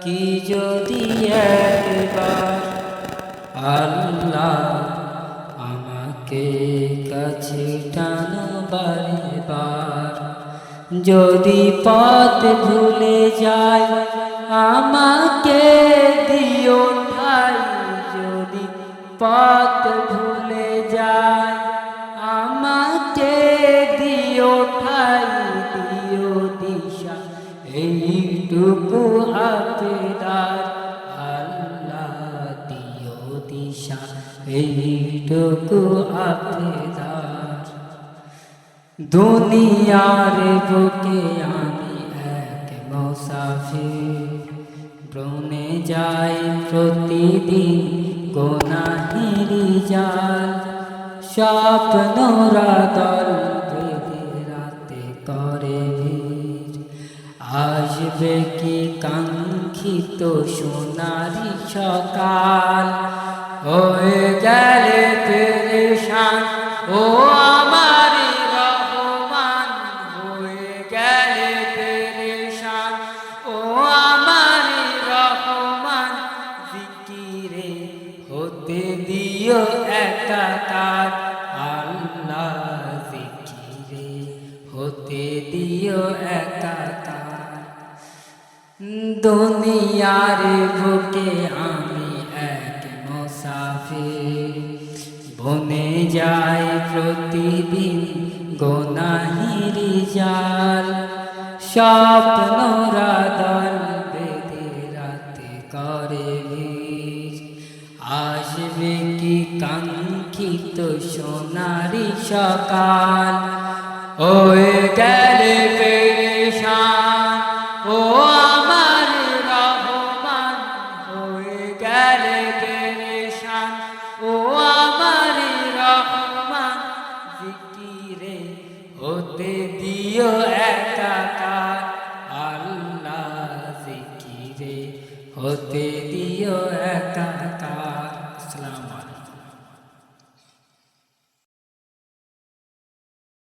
কি যদি একবার আল্লাহ আমাকে কাছে টানো বারবার, যদি পথ ভুলে যায় আমাকে দিও ঠাই, যদি পথ ভুলে যায় আমাকে দিও ঠাই, দিও দিশা এইটুকু আবেদন, আল্লাহ দিও দিশা এইটুকু আবেদন। দুনিয়ার বুকে আমি এক মুসাফির, ভ্রমণে যাই প্রতিদিন গুনাহেরি জাল, স্বপ্নরা দল বেঁধে রাতে করে ভিড়, আসবে কি কাঙ্ক্ষিত সোনারি সকাল, হয়ে গেলে পেরেশান ও আমার রহমান, হয়ে গেলে পেরেশান ও আমার রহমান, জিকিরে হতে দিও একাকার, আল্লাহ জিকিরে হতে দিও একাকার। দুনিয়ার বুকে আমি এক মুসাফির, বনে যাই প্রতিদিন গুনাহেরি জাল, স্বপ্নরা দল বেঁধে রাতে করে ভিড়, আসবে কি কাঙ্ক্ষিত সোনারি সকাল, হয়ে গেলে